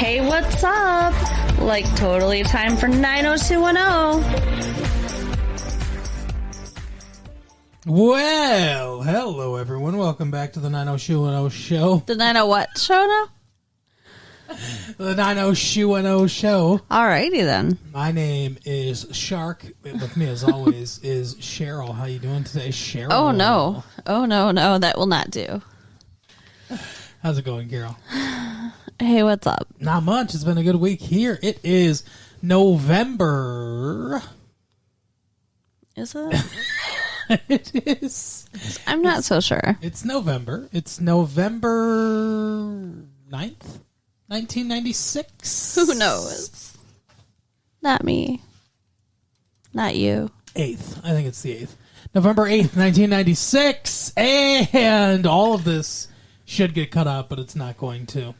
Hey, what's up? Like, totally time for 90210. Well, hello everyone. Welcome back to the 90210 show. The 90 what show now? The 90210 show. Alrighty then. My name is Shark. With me as always is Cheryl. How you doing today, Cheryl? Oh no. Oh no, that will not do. How's it going, Carol? Hey, what's up? Not much. It's been a good week here. It is November. Is it? It is. I'm not so sure. It's November. It's November 9th, 1996. Who knows? Not me. Not you. 8th. I think it's the 8th. November 8th, 1996. And all of this should get cut out, but it's not going to.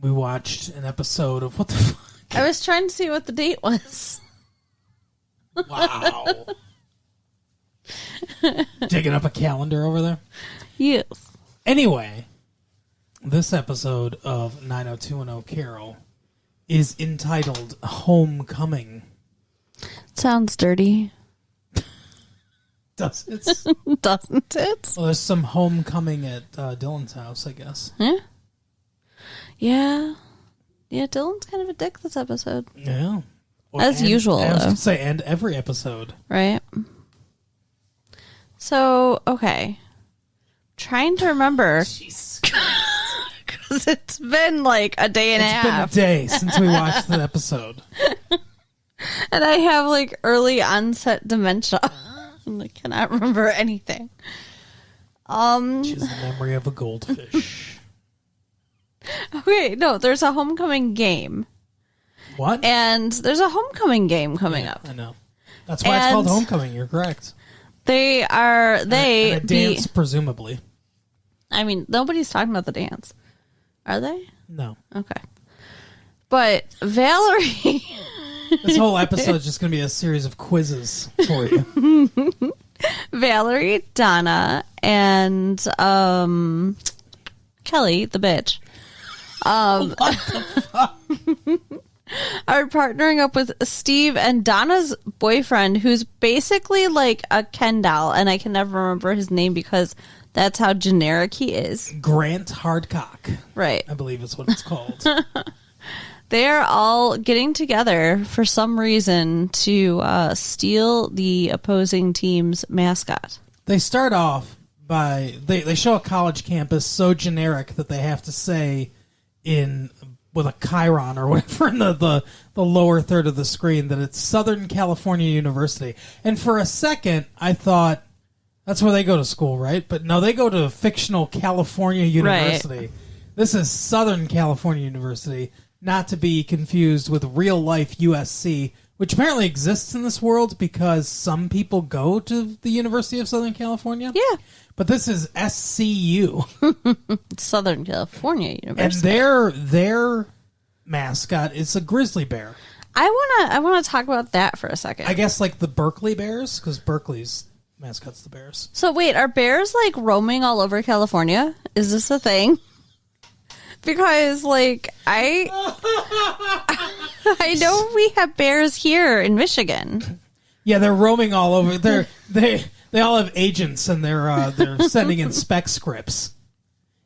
We watched an episode of what the fuck? I was trying to see what the date was. Wow. Digging up a calendar over there? Yes. Anyway, this episode of 90210 Carol is entitled Homecoming. Sounds dirty. Does it? Doesn't it? Well, there's some homecoming at Dylan's house, I guess. Huh? Yeah. Yeah, Dylan's kind of a dick this episode. Yeah. As usual, I was though. going to say, and every episode. Right. So, okay. Trying to remember. Because it's been like a day and a half. It's been a day since we watched the episode. And I have like early onset dementia. And I cannot remember anything. She's the memory of a goldfish. Okay, no, there's a homecoming game. What? And there's a homecoming game coming up. I know. That's why it's called Homecoming. You're correct. And a dance, presumably. I mean, nobody's talking about the dance. Are they? No. Okay. But Valerie... This whole episode is just going to be a series of quizzes for you. Valerie, Donna, and Kelly, the bitch, What the fuck? are partnering up with Steve and Donna's boyfriend, who's basically like a Ken doll, and I can never remember his name because that's how generic he is. Grant Hardcock. Right. I believe is what it's called. They're all getting together for some reason to steal the opposing team's mascot. They start off by they show a college campus so generic that they have to say with a chyron or whatever in the lower third of the screen that it's Southern California University. And for a second, I thought that's where they go to school, right? But no, they go to fictional California University. Right. This is Southern California University. Not to be confused with real life USC, which apparently exists in this world because some people go to the University of Southern California. Yeah. But this is SCU. Southern California University. And their mascot is a grizzly bear. I wanna talk about that for a second. I guess like the Berkeley Bears, because Berkeley's mascot's the Bears. So wait, are bears like roaming all over California? Is this a thing? Because, like, I know we have bears here in Michigan. Yeah, they're roaming all over. They all have agents, and they're sending in spec scripts.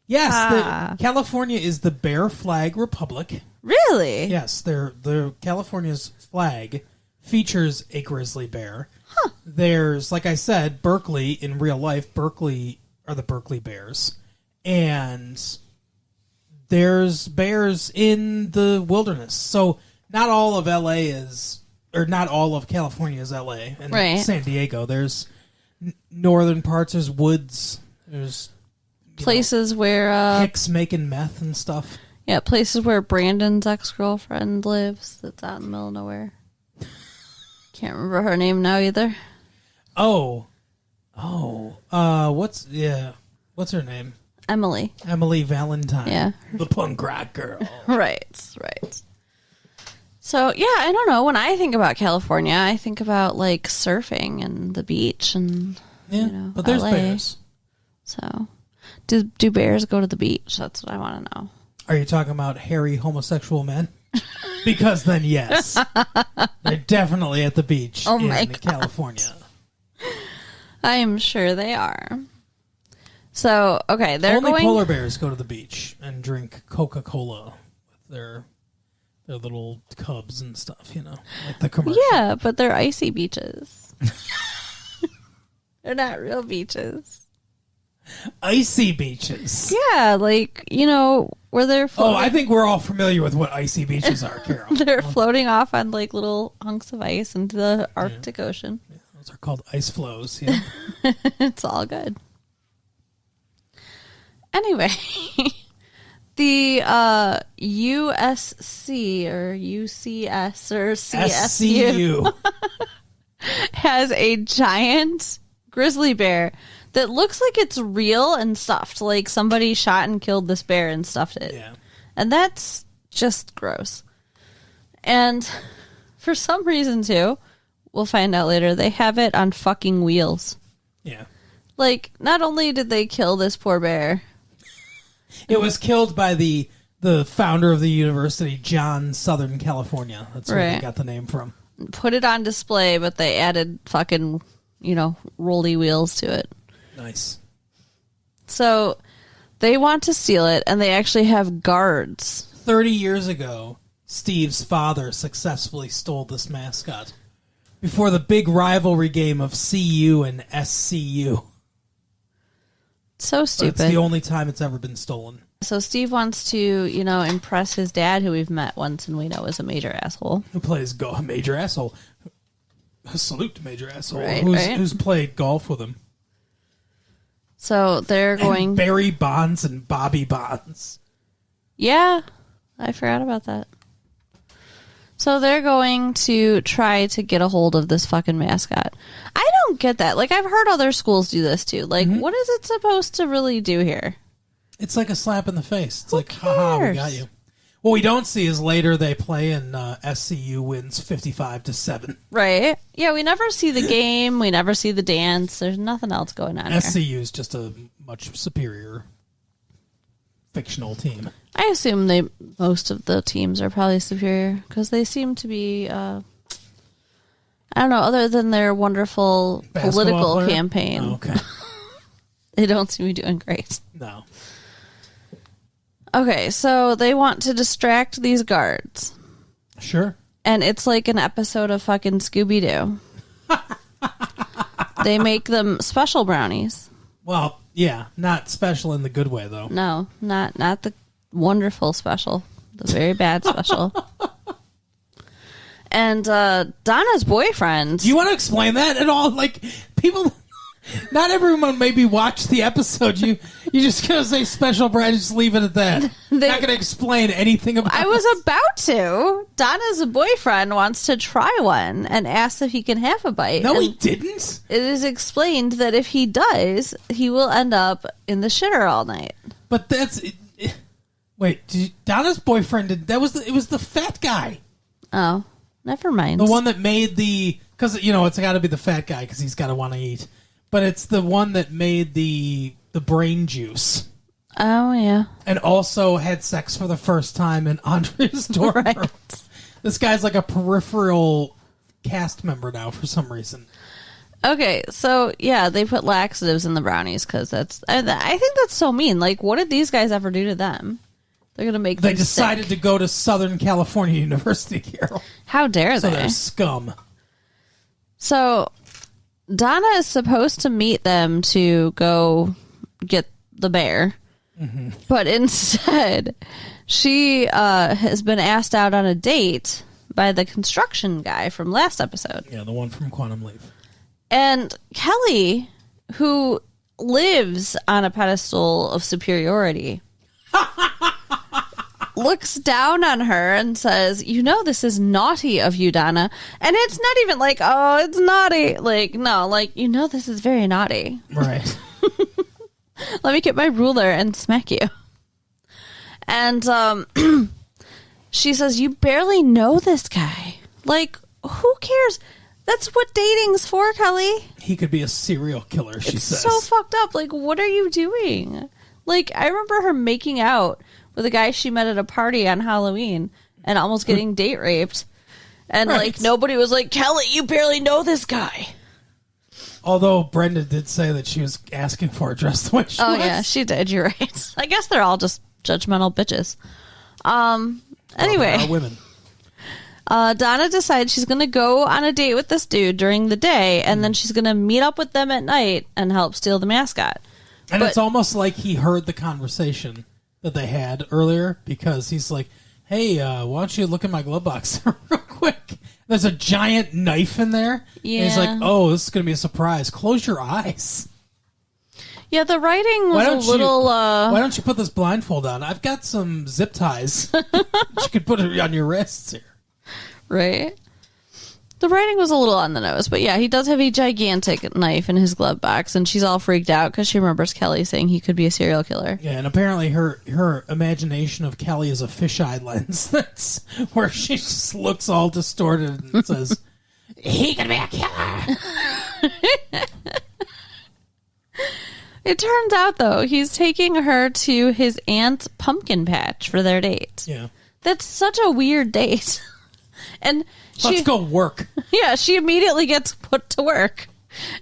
Yes, California is the Bear Flag Republic. Really? Yes, the California's flag features a grizzly bear. Huh. There's, like I said, Berkeley in real life. Berkeley are the Berkeley Bears, and there's bears in the wilderness. So not all of LA is, or not all of California is LA. And right. San Diego, there's northern parts, there's woods, there's places where Hicks making meth and stuff. Yeah, places where Brandon's ex-girlfriend lives that's out in the middle of nowhere. Can't remember her name now either. What's her name? Emily Valentine. Yeah. The punk rock girl. Right. So, yeah, I don't know. When I think about California, I think about, like, surfing and the beach and, but there's LA. bears. So, do bears go to the beach? That's what I want to know. Are you talking about hairy homosexual men? Because then, yes. They're definitely at the beach in California. I am sure they are. So, okay, Only polar bears go to the beach and drink Coca-Cola with their little cubs and stuff, like the commercial. Yeah, but they're icy beaches. They're not real beaches. Icy beaches. Yeah, like, where they're floating. Oh, I think we're all familiar with what icy beaches are, Carol. They're floating off on, like, little hunks of ice into the Arctic Ocean. Yeah, those are called ice floes, yeah. It's all good. Anyway, the USC or UCS or CSU has a giant grizzly bear that looks like it's real and stuffed. Like somebody shot and killed this bear and stuffed it. Yeah. And that's just gross. And for some reason, too, we'll find out later, they have it on fucking wheels. Yeah. Like, not only did they kill this poor bear... It was killed by the founder of the university, John, Southern California. That's where they got the name from. Put it on display, but they added fucking, rolly wheels to it. Nice. So they want to steal it, and they actually have guards. 30 years ago, Steve's father successfully stole this mascot before the big rivalry game of CU and SCU. So stupid. But it's the only time it's ever been stolen. So Steve wants to, impress his dad, who we've met once and we know is a major asshole. Who plays Major Asshole. Salute to Major Asshole. Right, Who's played golf with him. So they're going... And Barry Bonds and Bobby Bonds. Yeah, I forgot about that. So they're going to try to get a hold of this fucking mascot. I don't get that. Like, I've heard other schools do this, too. Like, what is it supposed to really do here? It's like a slap in the face. It's Who like, cares? haha, we got you. What we don't see is later they play and SCU wins 55-7. Right. Yeah, we never see the game. We never see the dance. There's nothing else going on here. SCU is just a much superior fictional team. I assume most of the teams are probably superior because they seem to be, I don't know, other than their wonderful political campaign. Oh, okay. They don't seem to be doing great. No. Okay, so they want to distract these guards. Sure. And it's like an episode of fucking Scooby-Doo. They make them special brownies. Well, yeah, not special in the good way, though. No, not the wonderful special. The very bad special. And Donna's boyfriend... Do you want to explain that at all? Like, people... Not everyone maybe watched the episode. You just gonna say special brand, just leave it at that. Not gonna explain anything about it. I was about to. Donna's boyfriend wants to try one and asks if he can have a bite. No, and he didn't. It is explained that if he does, he will end up in the shitter all night. But that's... Wait, Donna's boyfriend did... It was the fat guy. Oh, never mind. The one that made the... Because, it's got to be the fat guy because he's got to want to eat. But it's the one that made the brain juice. Oh, yeah. And also had sex for the first time in Andrea's dorm room. This guy's like a peripheral cast member now for some reason. Okay, so, yeah, they put laxatives in the brownies because that's... I think that's so mean. Like, what did these guys ever do to them? They're going to make them They decided sick. to go to Southern California University, Carol. How dare So they? they're scum. So... Donna is supposed to meet them to go get the bear. Mm-hmm. But instead, she has been asked out on a date by the construction guy from last episode. Yeah, the one from Quantum Leap. And Kelly, who lives on a pedestal of superiority, looks down on her and says, this is naughty of you, Donna. And it's not even like, oh, it's naughty. Like, no, like, this is very naughty. Right. Let me get my ruler and smack you. And she says, you barely know this guy. Like, who cares? That's what dating's for, Kelly. He could be a serial killer, she says. It's so fucked up. Like, what are you doing? Like, I remember her making out with a guy she met at a party on Halloween and almost getting date raped. And, like, nobody was like, Kelly, you barely know this guy. Although Brenda did say that she was asking for a dress the way she was. Oh, yeah, she did. You're right. I guess they're all just judgmental bitches. Anyway. Well, women. Donna decides she's going to go on a date with this dude during the day, and then she's going to meet up with them at night and help steal the mascot. And it's almost like he heard the conversation that they had earlier, because he's like, hey, why don't you look in my glove box real quick? There's a giant knife in there. Yeah. And he's like, oh, this is going to be a surprise. Close your eyes. Yeah, the writing was a little... why don't you put this blindfold on? I've got some zip ties. You could put it on your wrists here. Right? The writing was a little on the nose, but yeah, he does have a gigantic knife in his glove box, and she's all freaked out because she remembers Kelly saying he could be a serial killer. Yeah, and apparently her imagination of Kelly is a fisheye lens. That's where she just looks all distorted and says, he could be a killer. It turns out, though, he's taking her to his aunt's pumpkin patch for their date. Yeah. That's such a weird date. And let's go work. Yeah, she immediately gets put to work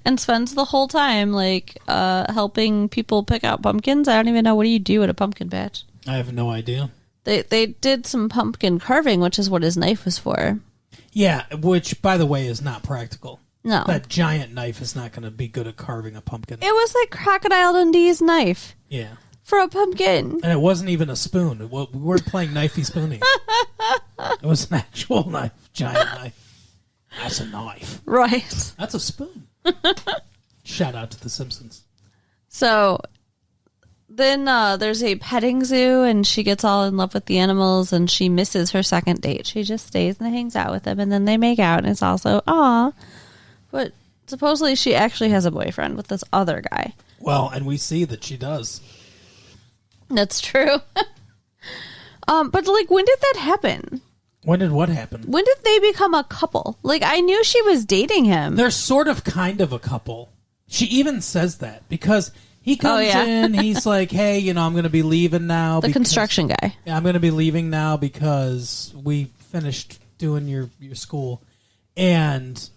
and spends the whole time like helping people pick out pumpkins. I don't even know, what do you do at a pumpkin patch? I have no idea. They did some pumpkin carving, which is what his knife was for. Yeah, which, by the way, is not practical. No. That giant knife is not going to be good at carving a pumpkin. It was like Crocodile Dundee's knife. Yeah. For a pumpkin. And it wasn't even a spoon. We weren't playing knifey spoony. It was an actual knife. Giant knife. That's a knife. Right. That's a spoon. Shout out to The Simpsons. So then there's a petting zoo, and she gets all in love with the animals, and she misses her second date. She just stays and hangs out with them, and then they make out, and it's also, aw. But supposedly she actually has a boyfriend with this other guy. Well, and we see that she does. That's true. But, like, when did that happen? When did what happen? When did they become a couple? Like, I knew she was dating him. They're sort of kind of a couple. She even says that, because he comes in, he's like, hey, I'm going to be leaving now. The construction guy. Yeah, I'm going to be leaving now because we finished doing your school. And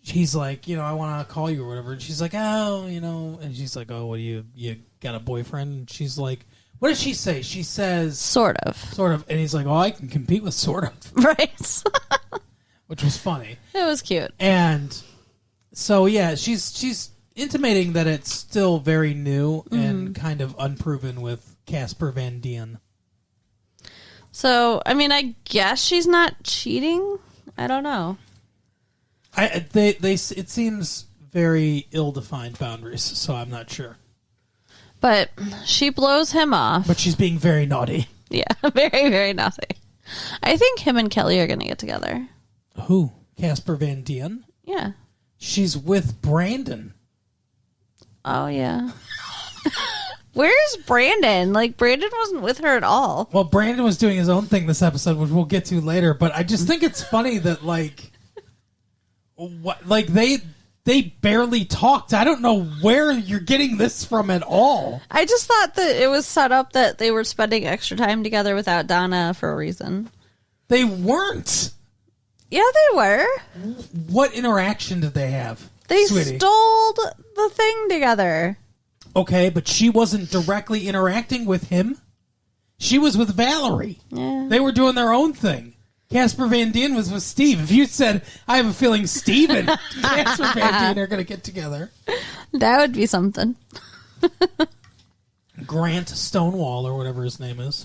he's like, I want to call you or whatever. And she's like, oh, and she's like, oh, what do you got a boyfriend? And she's like, what did she say? She says... Sort of. And he's like, oh, I can compete with sort of. Right. Which was funny. It was cute. And so, yeah, she's intimating that it's still very new and kind of unproven with Casper Van Dien. So, I mean, I guess she's not cheating? I don't know. It seems very ill-defined boundaries, so I'm not sure. But she blows him off. But she's being very naughty. Yeah, very, very naughty. I think him and Kelly are going to get together. Who? Casper Van Dien? Yeah. She's with Brandon. Oh, yeah. Where's Brandon? Like, Brandon wasn't with her at all. Well, Brandon was doing his own thing this episode, which we'll get to later, but I just think it's funny that, they barely talked. I don't know where you're getting this from at all. I just thought that it was set up that they were spending extra time together without Donna for a reason. They weren't. Yeah, they were. What interaction did they have? They sweetie? stole the thing together. Okay, but she wasn't directly interacting with him. She was with Valerie. Yeah. They were doing their own thing. Casper Van Dien was with Steve. If you said, I have a feeling Steve and Casper Van Dien are going to get together. That would be something. Grant Stonewall or whatever his name is.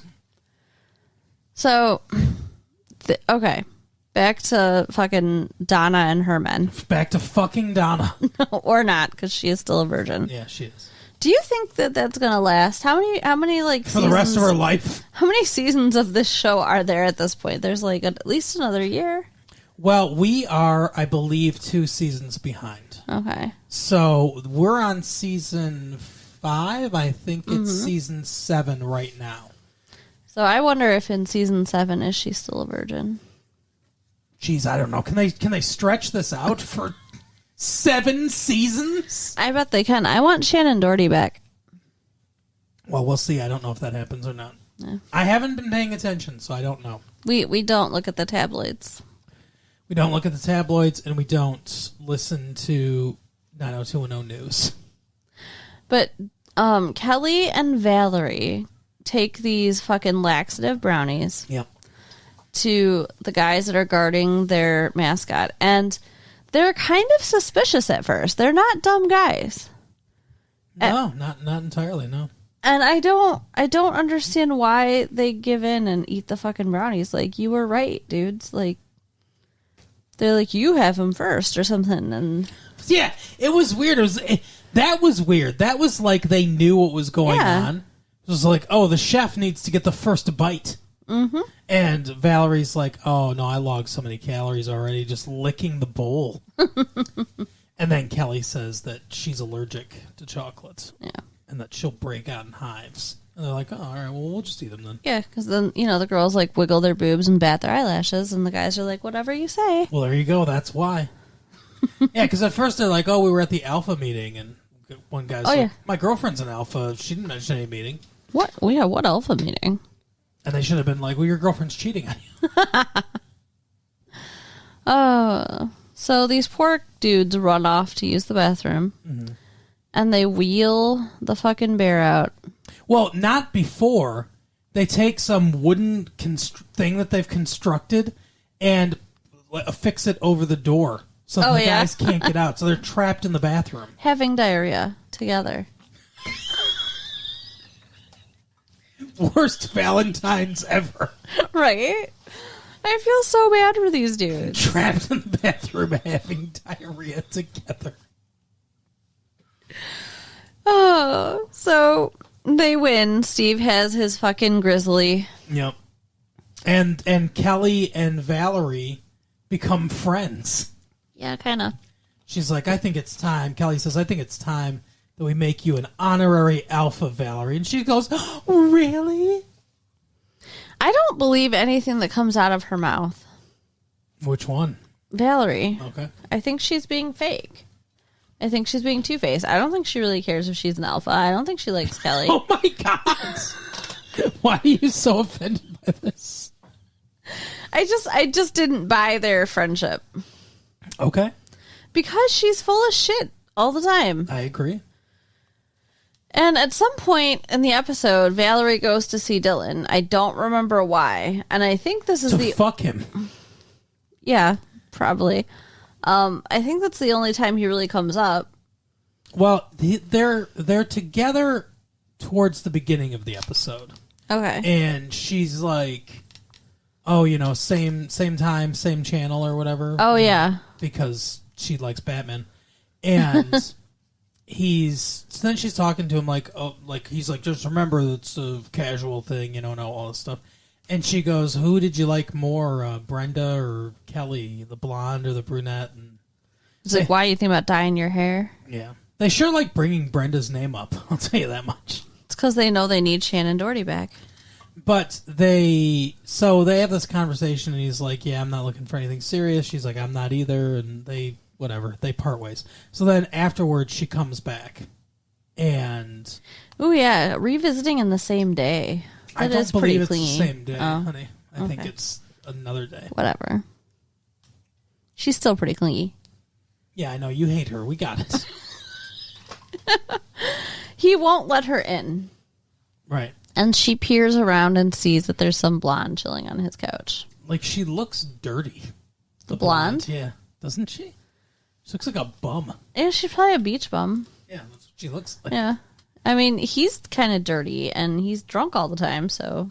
So, okay. Back to fucking Donna and her men. Back to fucking Donna. Or not, because she is still a virgin. Yeah, she is. Do you think that that's going to last? How many like for seasons, the rest of her life? How many seasons of this show are there at this point? There's like at least another year. Well, we are, I believe, 2 seasons behind. Okay. So we're on season 5. I think it's season 7 right now. So I wonder if in season 7 is she still a virgin? Jeez, I don't know. Can they stretch this out for 7 seasons? I bet they can. I want Shannon Doherty back. Well, we'll see. I don't know if that happens or not. I haven't been paying attention, so I don't know. We don't look at the tabloids. We don't look at the tabloids, and we don't listen to 90210 News. But Kelly and Valerie take these fucking laxative brownies Yep. to the guys that are guarding their mascot, and they're kind of suspicious at first. They're not dumb guys. No, not entirely, no. And I don't understand why they give in and eat the fucking brownies. Like, you were right, dudes. Like, they're like, you have them first or something. And yeah, it was weird. That was weird. That was like they knew what was going on. It was like, oh, the chef needs to get the first bite. Mm-hmm. And Valerie's like, oh, no, I logged so many calories already just licking the bowl. And then Kelly says that she's allergic to chocolates. Yeah. And that she'll break out in hives. And they're like, oh, all right, well, we'll just eat them then. Yeah, because then, the girls, like, wiggle their boobs and bat their eyelashes, and the guys are like, whatever you say. Well, there you go. That's why. Yeah, because at first they're like, oh, we were at the alpha meeting, and one guy's like, my girlfriend's an alpha. She didn't mention any meeting. What? Well, yeah, what alpha meeting? And they should have been like, well, your girlfriend's cheating on you. So these poor dudes run off to use the bathroom, and they wheel the fucking bear out. Well, not before. They take some wooden thing that they've constructed and affix it over the door so the guys can't get out. So they're trapped in the bathroom. Having diarrhea together. Worst Valentine's ever. Right? I feel so bad for these dudes. Trapped in the bathroom having diarrhea together. Oh, so they win. Steve has his fucking grizzly. Yep. And Kelly and Valerie become friends. Yeah, kind of. She's like, I think it's time. Kelly says, I think it's time that we make you an honorary alpha, Valerie. And she goes, oh, really? I don't believe anything that comes out of her mouth. Which one? Valerie. Okay. I think she's being fake. I think she's being two-faced. I don't think she really cares if she's an alpha. I don't think she likes Kelly. Oh my God. Why are you so offended by this? I just didn't buy their friendship. Okay. Because she's full of shit all the time. I agree. And at some point in the episode, Valerie goes to see Dylan. I don't remember why. And I think this is to fuck him. Yeah, probably. I think that's the only time he really comes up. Well, they're together towards the beginning of the episode. Okay. And she's like, oh, same time, same channel or whatever. Oh, yeah. Because she likes Batman. And then she's talking to him like, oh, like he's like, just remember it's a casual thing, all this stuff. And she goes, who did you like more, Brenda or Kelly, the blonde or the brunette? And it's like, why are you thinking about dyeing your hair? Yeah. They sure like bringing Brenda's name up. I'll tell you that much. It's because they know they need Shannon Doherty back. But they have this conversation, and he's like, yeah, I'm not looking for anything serious. She's like, I'm not either. And they part ways. So then afterwards, she comes back. And oh yeah, revisiting in the same day. I That don't is believe it's pretty clingy. the same day, Oh, honey. I think okay. it's another day. Whatever. She's still pretty clingy. Yeah, I know. You hate her. We got it. He won't let her in. Right. And she peers around and sees that there's some blonde chilling on his couch. Like, she looks dirty. The blonde? Yeah. Doesn't she? She looks like a bum. Yeah, she's probably a beach bum. Yeah, that's what she looks like. Yeah. I mean, he's kind of dirty, and he's drunk all the time, so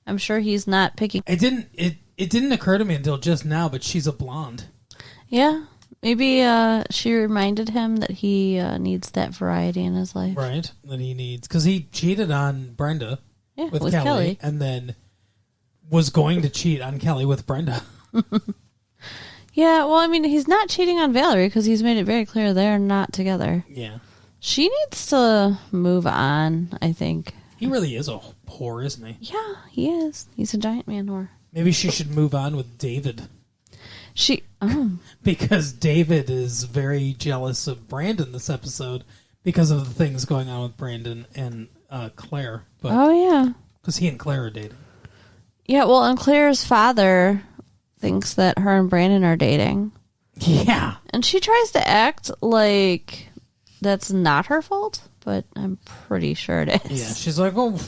I'm sure he's not picking... It didn't occur to me until just now, but she's a blonde. Yeah. Maybe she reminded him that he needs that variety in his life. Right. That he needs... Because he cheated on Brenda with Kelly, and then was going to cheat on Kelly with Brenda. Yeah, well, I mean, he's not cheating on Valerie because he's made it very clear they're not together. Yeah. She needs to move on, I think. He really is a whore, isn't he? Yeah, he is. He's a giant man whore. Maybe she should move on with David. Because David is very jealous of Brandon this episode because of the things going on with Brandon and Claire. But oh, yeah. Because he and Claire are dating. Yeah, well, and Claire's father thinks that her and Brandon are dating. Yeah. And she tries to act like that's not her fault, but I'm pretty sure it is. Yeah, she's like, oh,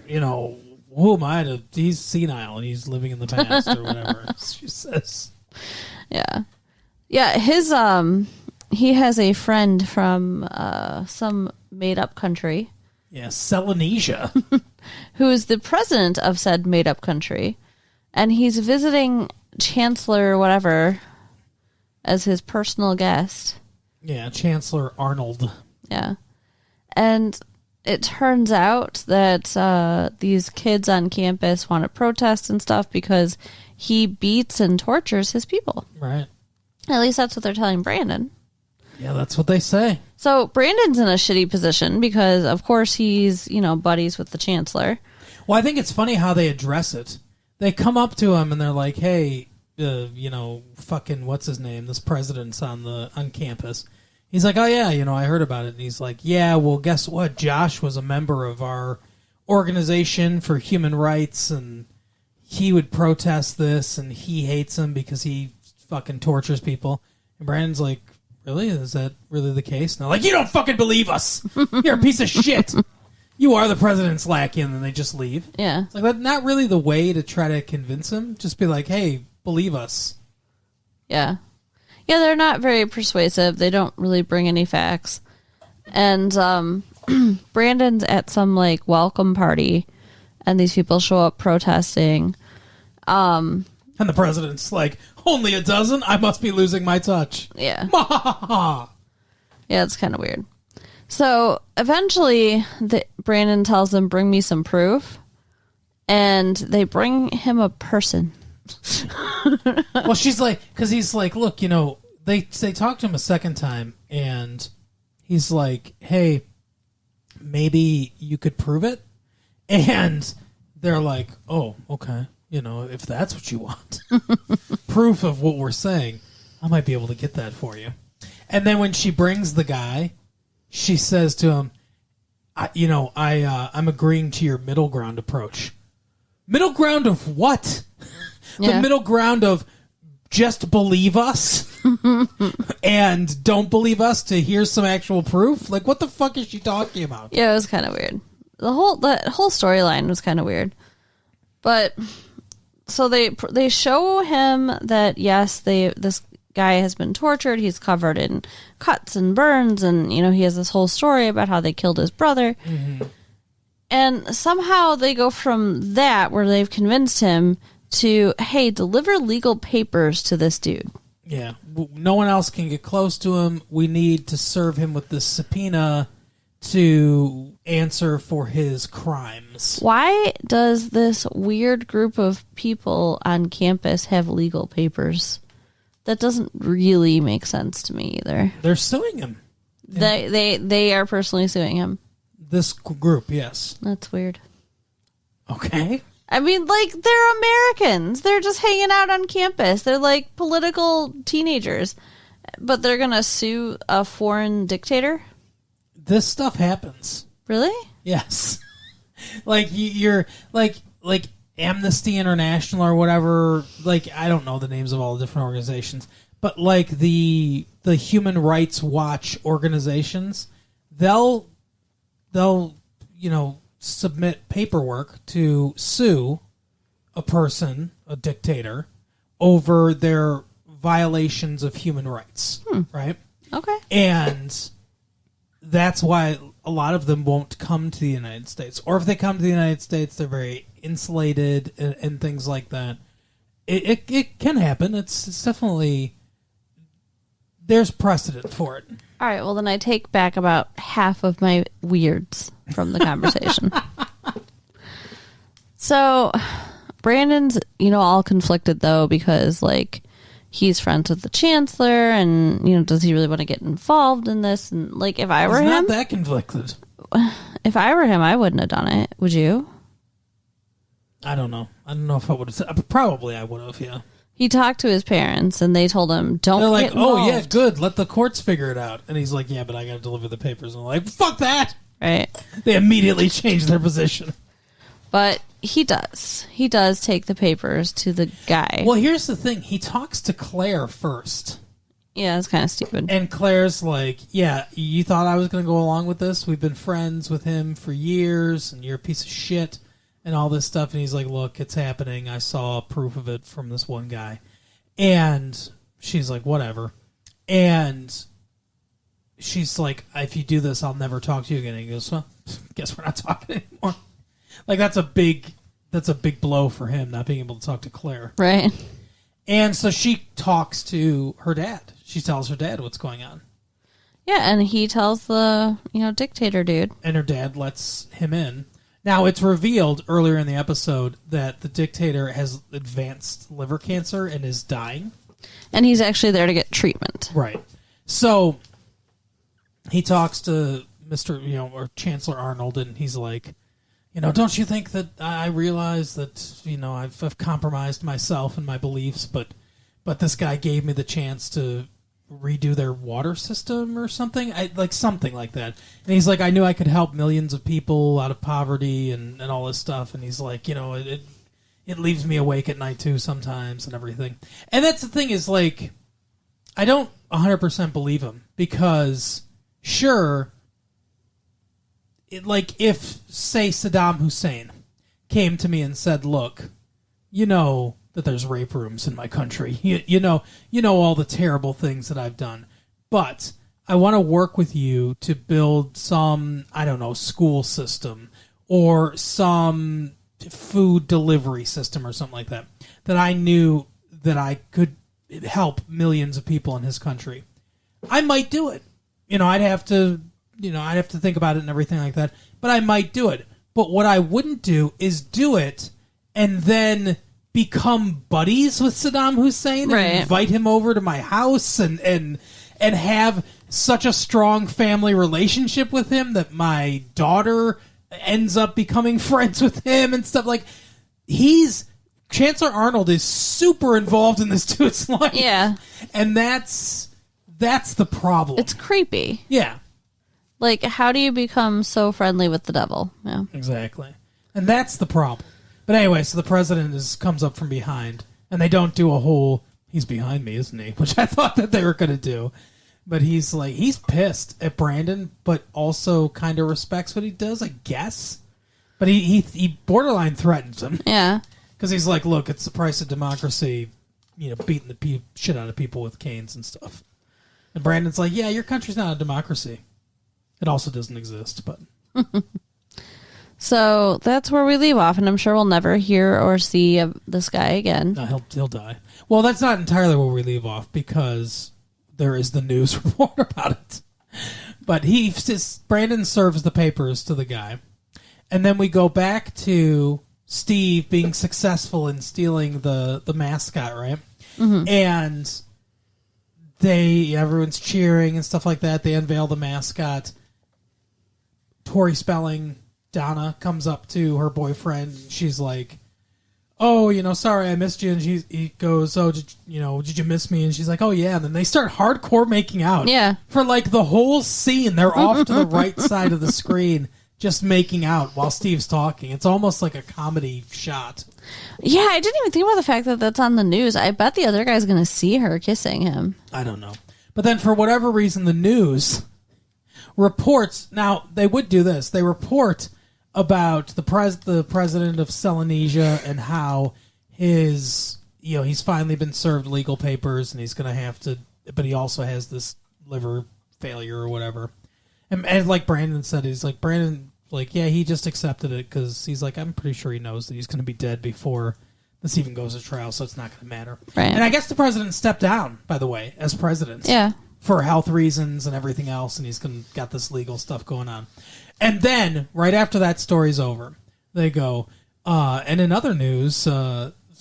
you know, who am I to... He's senile and he's living in the past or whatever, she says. Yeah. Yeah, his, he has a friend from some made-up country. Yeah, Selenesia. Who is the president of said made-up country. And he's visiting Chancellor whatever as his personal guest. Yeah, Chancellor Arnold. Yeah. And it turns out that these kids on campus want to protest and stuff because he beats and tortures his people. Right. At least that's what they're telling Brandon. Yeah, that's what they say. So Brandon's in a shitty position because, of course, he's, buddies with the Chancellor. Well, I think it's funny how they address it. They come up to him and they're like, hey, fucking what's his name? This president's on campus. He's like, oh, yeah, I heard about it. And he's like, yeah, well, guess what? Josh was a member of our organization for human rights, and he would protest this, and he hates him because he fucking tortures people. And Brandon's like, really? Is that really the case? And they're like, you don't fucking believe us. You're a piece of shit. You are the president's lackey, and then they just leave. Yeah. It's like, that's not really the way to try to convince him. Just be like, hey, believe us. Yeah. Yeah, they're not very persuasive. They don't really bring any facts. And Brandon's at some, welcome party, and these people show up protesting. And the president's like, only a dozen? I must be losing my touch. Yeah. Yeah, it's kind of weird. So, eventually, Brandon tells them, bring me some proof. And they bring him a person. Well, she's like, because he's like, look, they talk to him a second time, and he's like, hey, maybe you could prove it? And they're like, oh, okay. If that's what you want. Proof of what we're saying, I might be able to get that for you. And then when she brings the guy, she says to him, I'm agreeing to your middle ground approach. Middle ground of what? Yeah. The middle ground of just believe us and don't believe us to hear some actual proof? Like, what the fuck is she talking about? Yeah, it was kind of weird. That whole storyline was kind of weird. But so they show him that yes, this guy has been tortured. He's covered in cuts and burns, and he has this whole story about how they killed his brother. Mm-hmm. And somehow they go from that, where they've convinced him, to, hey, deliver legal papers to this dude. Yeah. No one else can get close to him. We need to serve him with this subpoena to answer for his crimes. Why does this weird group of people on campus have legal papers? That doesn't really make sense to me either. They're suing him. They are personally suing him. This group, yes. That's weird. Okay. I mean, they're Americans. They're just hanging out on campus. They're like political teenagers. But they're going to sue a foreign dictator? This stuff happens. Really? Yes. You're like Amnesty International or whatever. I don't know the names of all the different organizations. But the Human Rights Watch organizations, they'll submit paperwork to sue a person, a dictator, over their violations of human rights, right? Okay. And that's why a lot of them won't come to the United States. Or if they come to the United States, they're very insulated and things like that. It can happen. It's definitely... There's precedent for it. All right, well, then I take back about half of my weirds from the conversation. So, Brandon's, all conflicted, though, because, he's friends with the chancellor, and, does he really want to get involved in this? And, if I were him... He's not that conflicted. If I were him, I wouldn't have done it. Would you? I don't know. I don't know if I would have said... Probably I would have, yeah. He talked to his parents, and they told him, don't They're like, get involved. oh, yeah, good. Let the courts figure it out. And he's like, yeah, but I got to deliver the papers. And I'm like, fuck that! Right. They immediately changed their position. But he does. He does take the papers to the guy. Well, here's the thing. He talks to Claire first. Yeah, it's kind of stupid. And Claire's like, yeah, you thought I was going to go along with this? We've been friends with him for years, and you're a piece of shit, and all this stuff. And he's like, look, it's happening. I saw proof of it from this one guy. And she's like, whatever. And she's like, if you do this, I'll never talk to you again. And he goes, well, guess we're not talking anymore. Like, that's a big blow for him, not being able to talk to Claire. Right. And so she talks to her dad. She tells her dad what's going on. Yeah, and he tells the, dictator dude. And her dad lets him in. Now, it's revealed earlier in the episode that the dictator has advanced liver cancer and is dying. And he's actually there to get treatment. Right. So he talks to Mr. Or Chancellor Arnold, and he's like, don't you think that I realize that, I've compromised myself and my beliefs, but this guy gave me the chance to redo their water system or something? Something like that. And he's like, I knew I could help millions of people out of poverty and all this stuff. And he's like, it leaves me awake at night too sometimes and everything. And that's the thing is, like, I don't 100% believe him because, sure, if, say, Saddam Hussein came to me and said, look, you know that there's rape rooms in my country. You know all the terrible things that I've done. But I want to work with you to build some, I don't know, school system or some food delivery system or something like that, that I knew that I could help millions of people in his country. I might do it. I'd have to think about it and everything like that, but I might do it. But what I wouldn't do is do it and then become buddies with Saddam Hussein and invite him over to my house and have such a strong family relationship with him that my daughter ends up becoming friends with him and stuff. Like, Chancellor Arnold is super involved in this dude's life. Yeah. And that's the problem. It's creepy. Yeah. Like, how do you become so friendly with the devil? Yeah. Exactly. And that's the problem. But anyway, so the president comes up from behind, and they don't do a whole, he's behind me, isn't he? Which I thought that they were going to do. But he's pissed at Brandon, but also kind of respects what he does, I guess. But he borderline threatens him. Yeah. Because he's like, look, it's the price of democracy, beating the shit out of people with canes and stuff. And Brandon's like, yeah, your country's not a democracy. It also doesn't exist, but... So that's where we leave off, and I'm sure we'll never hear or see this guy again. No, he'll die. Well, that's not entirely where we leave off, because there is the news report about it. But Brandon serves the papers to the guy, and then we go back to Steve being successful in stealing the mascot, right? Mm-hmm. And everyone's cheering and stuff like that. They unveil the mascot. Tori Spelling, Donna, comes up to her boyfriend. She's like, oh, sorry, I missed you. And he goes, oh, did you miss me? And she's like, oh, yeah. And then they start hardcore making out. Yeah. For, the whole scene. They're off to the right side of the screen just making out while Steve's talking. It's almost like a comedy shot. Yeah, I didn't even think about the fact that that's on the news. I bet the other guy's going to see her kissing him. I don't know. But then for whatever reason, the news reports... Now, they would do this. They report about the president of Melanesia and how he's finally been served legal papers and he's going to have to... But he also has this liver failure or whatever. And like Brandon said, yeah, he just accepted it because he's like, I'm pretty sure he knows that he's going to be dead before this even goes to trial, so it's not going to matter. Right. And I guess the president stepped down, by the way, as president. Yeah. For health reasons and everything else, and he's got this legal stuff going on. And then, right after that story's over, they go, and in other news,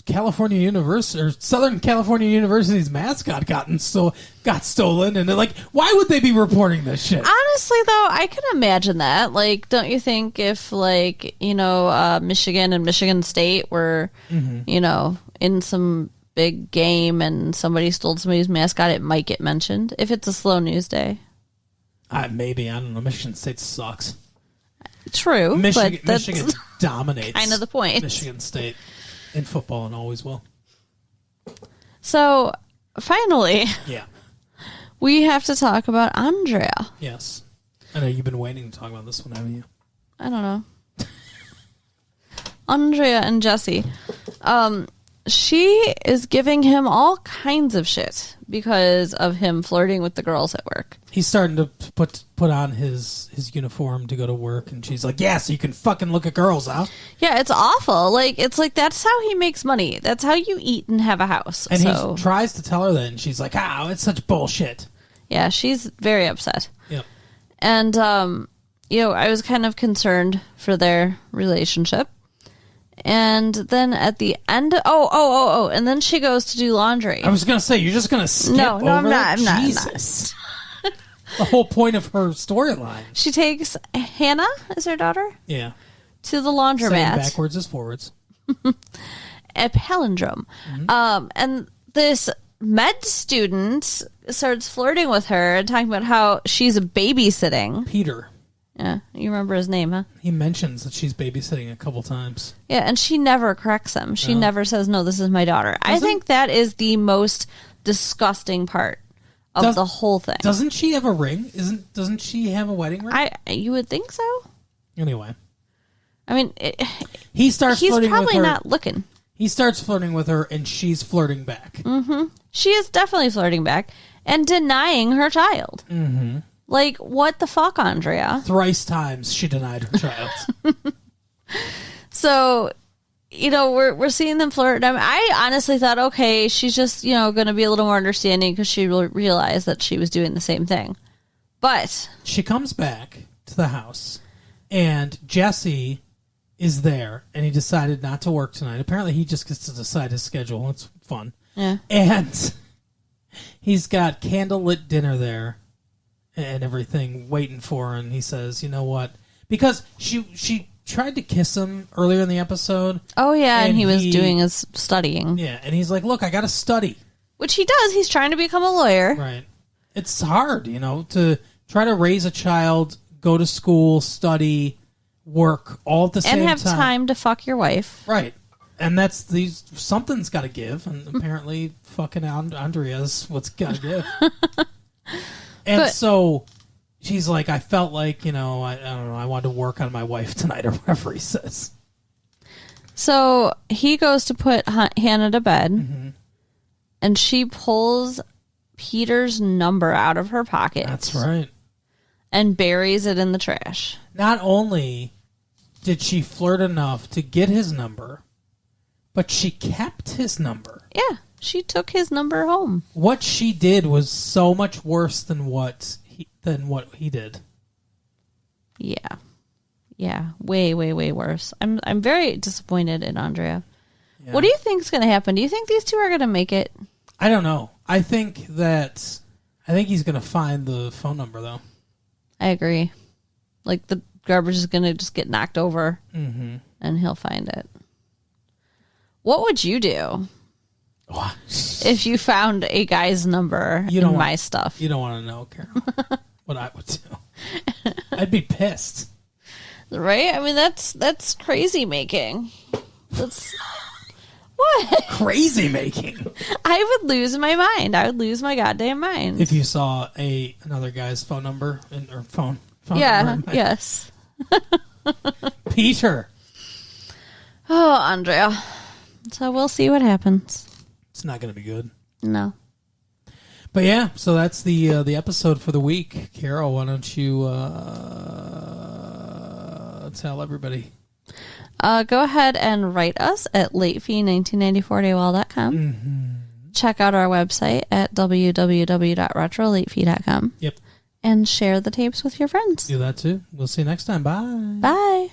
California University or Southern California University's mascot got stolen, and they're like, why would they be reporting this shit? Honestly, though, I can imagine that. Like, don't you think if Michigan and Michigan State were, in some big game and somebody stole somebody's mascot, it might get mentioned if it's a slow news day? Maybe, I don't know. Michigan State sucks. True, Michigan dominates. Kind of the point. Michigan State in football and always will. So, finally, Yeah. we have to talk about Andrea. Yes. I know you've been waiting to talk about this one, haven't you? I don't know. Andrea and Jesse. She is giving him all kinds of shit because of him flirting with the girls at work. He's starting to put on his uniform to go to work, and she's like, yeah, so you can fucking look at girls, huh? Yeah, it's awful. It's like that's how he makes money. That's how you eat and have a house. And he tries to tell her that, and she's like, it's such bullshit. Yeah, she's very upset. Yep. And, I was kind of concerned for their relationship. And then at the end, and then she goes to do laundry. I was going to say, you're just going to skip over I'm not. Jesus. The whole point of her storyline. She takes Hannah, is her daughter? Yeah. To the laundromat. Saying backwards is forwards. A palindrome. Mm-hmm. And this med student starts flirting with her and talking about how she's babysitting. Peter. Yeah, you remember his name, huh? He mentions that she's babysitting a couple times. Yeah, and she never corrects him. She never says, no, this is my daughter. I think that is the most disgusting part of the whole thing. Doesn't she have a ring? Doesn't she have a wedding ring? You would think so. Anyway. I mean, he's probably with her. Not looking. He starts flirting with her, and she's flirting back. Mm-hmm. She is definitely flirting back and denying her child. Mm-hmm. Like, what the fuck, Andrea? Thrice times she denied her child. So, we're seeing them flirt. I honestly thought, okay, she's just, going to be a little more understanding because she realized that she was doing the same thing. But she comes back to the house, and Jesse is there, and he decided not to work tonight. Apparently, he just gets to decide his schedule. It's fun. Yeah. And he's got candlelit dinner there and everything waiting for her, and he says, you know what? Because she tried to kiss him earlier in the episode. Oh, yeah, and he was doing his studying. Yeah, and he's like, look, I got to study. Which he does. He's trying to become a lawyer. Right. It's hard, to try to raise a child, go to school, study, work, all at the same time. And have time to fuck your wife. Right. And something's got to give, and apparently fucking Andrea's what's got to give. And so she's like, I felt like, I don't know, I wanted to work on my wife tonight, or whatever he says. So he goes to put Hannah to bed, mm-hmm. and she pulls Peter's number out of her pocket. That's right. And buries it in the trash. Not only did she flirt enough to get his number, but she kept his number. Yeah. She took his number home. What she did was so much worse than what he did. Yeah. Yeah. Way, way, way worse. I'm very disappointed in Andrea. Yeah. What do you think's going to happen? Do you think these two are going to make it? I don't know. I think he's going to find the phone number, though. I agree. Like, the garbage is going to just get knocked over, mm-hmm. and he'll find it. What would you do? If you found a guy's number in my stuff? You don't want to know, Carol, what I would do. I'd be pissed. Right? I mean, that's crazy making. That's what? Crazy making. I would lose my mind. I would lose my goddamn mind. If you saw another guy's phone number or phone yeah, number. Yes. Peter. Oh, Andrea. So we'll see what happens. It's not going to be good. No. But yeah, so that's the episode for the week. Carol, why don't you tell everybody? Go ahead and write us at latefee1994AOL.com. Mm-hmm. Check out our website at www.retrolatefee.com. Yep. And share the tapes with your friends. Do that too. We'll see you next time. Bye. Bye.